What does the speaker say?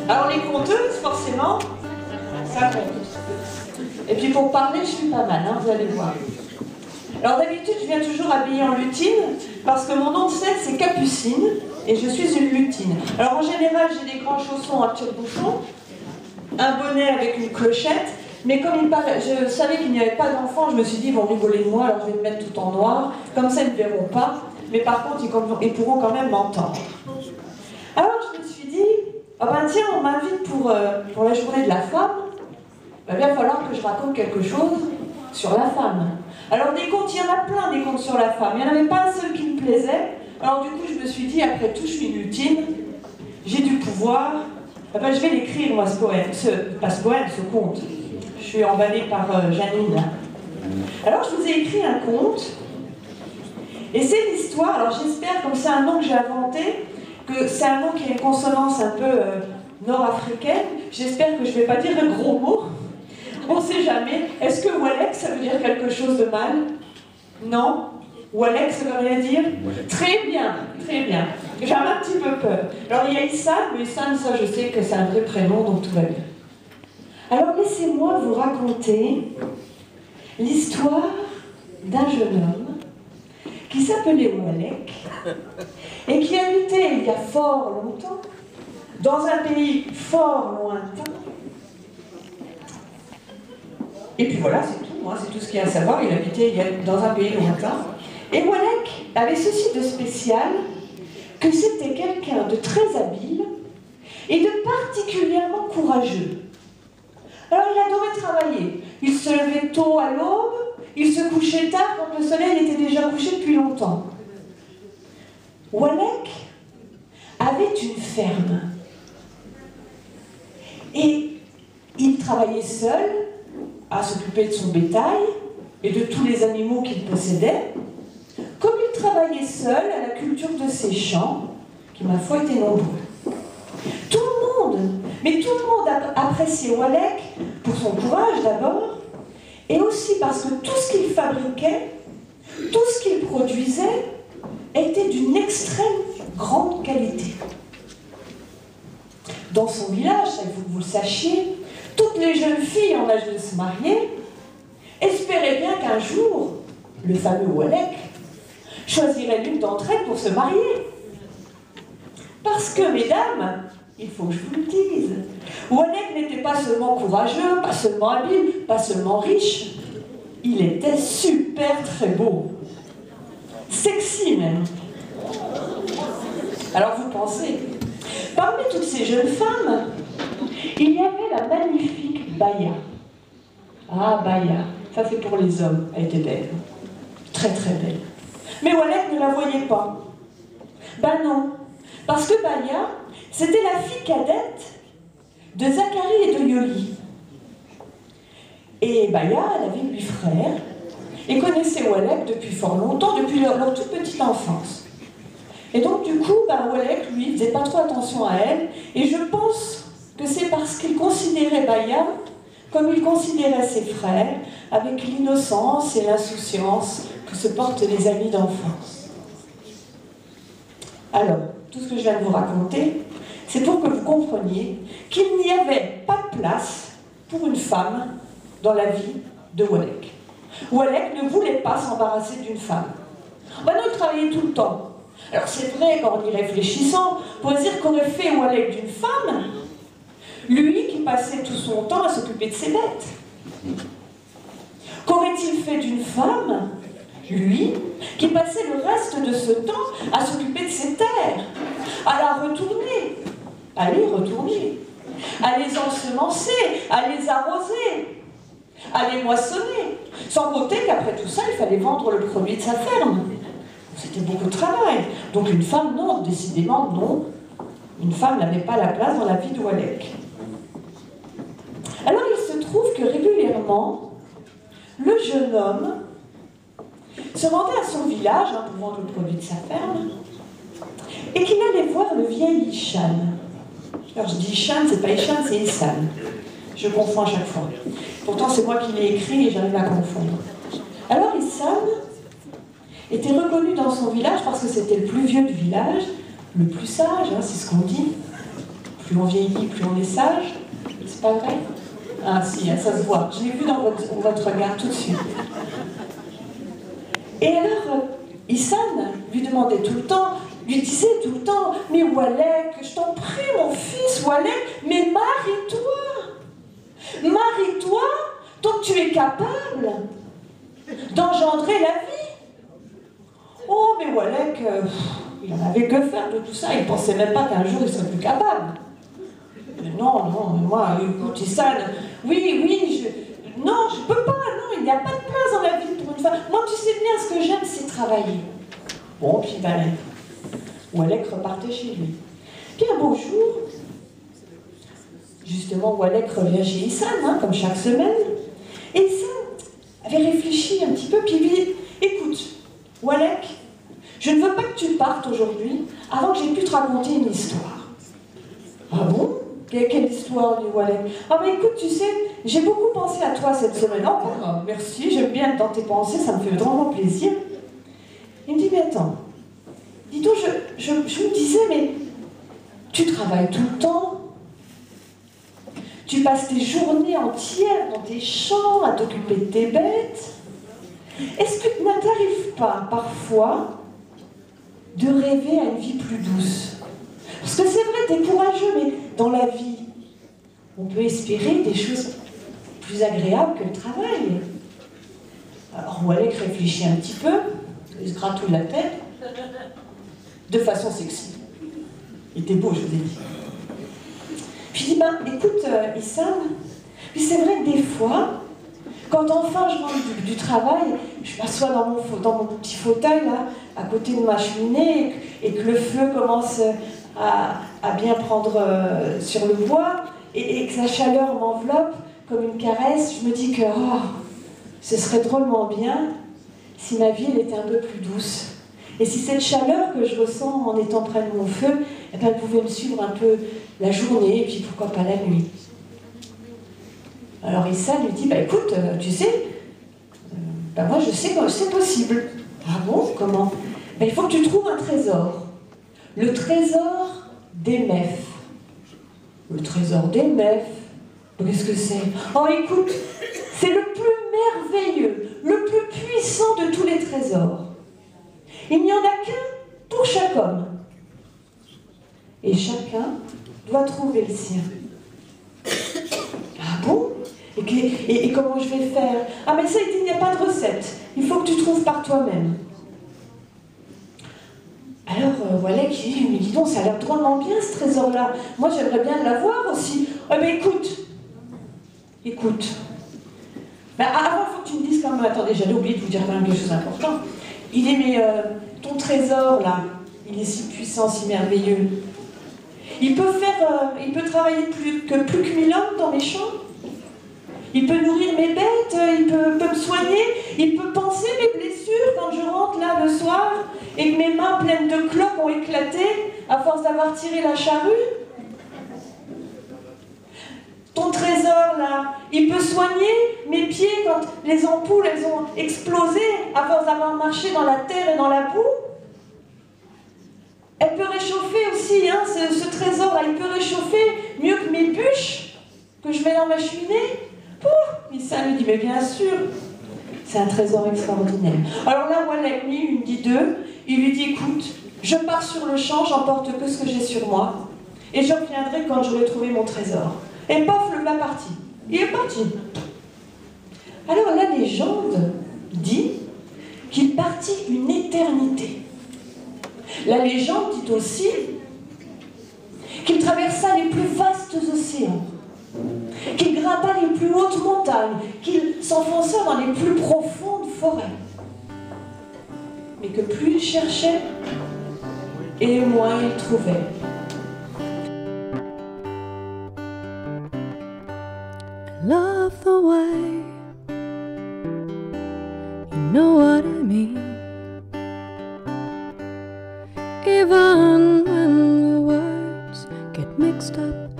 Alors les conteuses, forcément, ça compte. Et puis pour parler, je suis pas mal, hein, vous allez voir. Alors d'habitude, je viens toujours habillée en lutine, parce que mon nom de scène, c'est Capucine, et je suis une lutine. Alors en général, j'ai des grands chaussons à tire-bouchon, un bonnet avec une clochette, mais comme je savais qu'il n'y avait pas d'enfants, je me suis dit, ils vont rigoler de moi, alors je vais me mettre tout en noir, comme ça ils ne verront pas, mais par contre, ils pourront quand même m'entendre. Alors je me suis dit, ah ben tiens, on m'invite pour la journée de la femme, ben, il va falloir que je raconte quelque chose sur la femme. Alors des contes, il y en a plein des contes sur la femme, il n'y en avait pas un seul qui me plaisait, alors du coup je me suis dit, après tout, je suis une lutine, j'ai du pouvoir, eh ben, je vais l'écrire moi ce poème, ce conte. Je suis emballée par Janine. Alors je vous ai écrit un conte, et c'est l'histoire, alors j'espère, comme c'est un nom que j'ai inventé, que c'est un nom qui a une consonance un peu nord-africaine, j'espère que je ne vais pas dire un gros mot, on ne sait jamais. Est-ce que Walek, ça veut dire quelque chose de mal? Non? Walek, ça veut rien dire? Très bien, très bien. J'avais un petit peu peur. Alors il y a Issam, mais Issam, ça je sais que c'est un vrai prénom, donc tout va bien. Alors laissez-moi vous raconter l'histoire d'un jeune homme qui s'appelait Walek et qui habitait il y a fort longtemps dans un pays fort lointain. Et puis voilà, c'est tout, hein, c'est tout ce qu'il y a à savoir. Il habitait dans un pays lointain. Et Walek avait ceci de spécial, que c'était quelqu'un de très habile et de particulièrement courageux. Alors il adorait travailler. Il se levait tôt à l'aube, il se couchait tard quand le soleil était déjà couché depuis longtemps. Walek avait une ferme. Et il travaillait seul à s'occuper de son bétail et de tous les animaux qu'il possédait, comme il travaillait seul à la culture de ses champs, qui ma foi étaient nombreux. Tout le monde, mais tout le monde appréciait Walek pour son courage d'abord, et aussi parce que tout ce qu'il fabriquait, tout ce qu'il produisait, était d'une extrême grande qualité. Dans son village, il faut que vous le sachiez, toutes les jeunes filles en âge de se marier espéraient bien qu'un jour, le fameux Walek choisirait l'une d'entre elles pour se marier. Parce que, mesdames, il faut que je vous le dise, Walek n'était pas seulement courageux, pas seulement habile, pas seulement riche, il était super très beau. Sexy même. Alors vous pensez, parmi toutes ces jeunes femmes, il y avait la magnifique Baya. Ah, Baya, ça c'est pour les hommes, elle était belle. Très très belle. Mais Walek ne la voyait pas. Ben non, parce que Baya, c'était la fille cadette de Zacharie et de Yoli. Et Baya, elle avait 8 frères, et connaissait Walek depuis fort longtemps, depuis leur toute petite enfance. Et donc du coup, ben, Walek, lui, faisait pas trop attention à elle, et je pense que c'est parce qu'il considérait Baya comme il considérait ses frères, avec l'innocence et l'insouciance que se portent les amis d'enfance. Alors, tout ce que je viens de vous raconter, c'est pour que vous compreniez qu'il n'y avait pas de place pour une femme dans la vie de Walek. Walek ne voulait pas s'embarrasser d'une femme. Ben non, il travaillait tout le temps. Alors c'est vrai, qu'en y réfléchissant, pour dire qu'aurait fait Walek d'une femme, lui qui passait tout son temps à s'occuper de ses bêtes. Qu'aurait-il fait d'une femme, lui, qui passait le reste de ce temps à s'occuper de ses terres, à la retourner, à les retourner, à les ensemencer, à les arroser, à les moissonner, sans compter qu'après tout ça, il fallait vendre le produit de sa ferme. C'était beaucoup de travail. Donc une femme, non, décidément, non. Une femme n'avait pas la place dans la vie de Walek. Alors il se trouve que régulièrement, le jeune homme se rendait à son village pour vendre le produit de sa ferme et qu'il allait voir le vieil Ishan. Alors je dis Ishan, c'est pas Ishan, c'est Issan. Je confonds à chaque fois. Pourtant c'est moi qui l'ai écrit et j'arrive à confondre. Alors Issan était reconnu dans son village parce que c'était le plus vieux du village, le plus sage, hein, c'est ce qu'on dit. Plus on vieillit, plus on est sage. C'est pas vrai? Ah si, ça se voit. Je l'ai vu dans votre regard tout de suite. Et alors, Ihsan lui demandait tout le temps, lui disait tout le temps, mais Walek, je t'en prie mon fils, Walek, mais marie-toi! Marie-toi, tant que tu es capable d'engendrer la vie. Oh, mais Walek, il n'en avait que faire de tout ça, il ne pensait même pas qu'un jour il serait plus capable. Non, moi, écoute, Ihsan, oui, non, je peux pas, non, il n'y a pas de place dans la vie pour une femme. Moi, tu sais bien, ce que j'aime, c'est travailler. Bon, puis ben, Walek repartait chez lui. Puis un beau jour, justement, Walek revient chez Ihsan, hein, comme chaque semaine. Et Ihsan avait réfléchi un petit peu, puis il lui dit, écoute, Walek, je ne veux pas que tu partes aujourd'hui avant que j'ai pu te raconter une histoire. Ah bon? Quelle histoire, dit Walek? Ah ben écoute, tu sais, j'ai beaucoup pensé à toi cette semaine. Oh, merci, j'aime bien être dans tes pensées, ça me fait vraiment plaisir. Il me dit, mais attends, dis donc, je me disais, mais tu travailles tout le temps, tu passes tes journées entières dans tes champs à t'occuper de tes bêtes. Est-ce que ne t'arrive pas parfois de rêver à une vie plus douce? Parce que c'est vrai, t'es courageux, mais dans la vie, on peut espérer des choses plus agréables que le travail. Alors Walek réfléchit un petit peu, il se gratouille la tête, de façon sexy. Il était beau, je vous ai dit. Puis il dit, ben, écoute, Ihsan, puis c'est vrai que des fois, quand enfin je rentre du travail, je m'assois dans mon petit fauteuil, là, à côté de ma cheminée, et que le feu commence à bien prendre sur le bois, et que sa chaleur m'enveloppe comme une caresse, je me dis que oh, ce serait drôlement bien si ma vie elle était un peu plus douce. Et si cette chaleur que je ressens en étant près de mon feu, eh ben, elle pouvait me suivre un peu la journée, et puis pourquoi pas la nuit. Alors Ihsan lui dit, bah écoute, tu sais, bah moi je sais que c'est possible. Ah bon, comment? Bah, il faut que tu trouves un trésor. Le trésor des Mephes. Le trésor des Mephes. Qu'est-ce que c'est? Oh écoute, c'est le plus merveilleux, le plus puissant de tous les trésors. Il n'y en a qu'un pour chaque homme. Et chacun doit trouver le sien. Ah bon? Et comment je vais faire? Ah mais ça, il n'y a pas de recette. Il faut que tu trouves par toi-même. Alors, Walek, il me dit, donc, ça a l'air drôlement bien ce trésor-là. Moi, j'aimerais bien l'avoir aussi. Ah mais écoute. Ben, avant, il faut que tu me dises quand même, attendez, j'allais oublier de vous dire quand même quelque chose d'important. Il dit, mais ton trésor, là, il est si puissant, si merveilleux. Il peut travailler plus que 1000 hommes dans mes champs. Il peut nourrir mes bêtes, il peut me soigner, il peut panser mes blessures quand je rentre là le soir et que mes mains pleines de cloques ont éclaté à force d'avoir tiré la charrue. Ton trésor là, il peut soigner mes pieds quand les ampoules elles ont explosé à force d'avoir marché dans la terre et dans la boue. Elle peut réchauffer aussi, hein, ce trésor là, il peut réchauffer mieux que mes bûches que je mets dans ma cheminée. Ihsan lui dit, mais bien sûr, c'est un trésor extraordinaire. Alors là, Walek, ni une dit deux, il lui dit, écoute, je pars sur le champ, j'emporte que ce que j'ai sur moi, et je reviendrai quand j'aurai trouvé mon trésor. Et pof, le voilà parti. Il est parti. Alors la légende dit qu'il partit une éternité. La légende dit aussi qu'il traversa les plus vastes océans, qu'il grimpa les plus hautes montagnes, qu'il s'enfonça dans les plus profondes forêts. Mais que plus il cherchait, et moins il trouvait. I love the way you know what I mean, even when the words get mixed up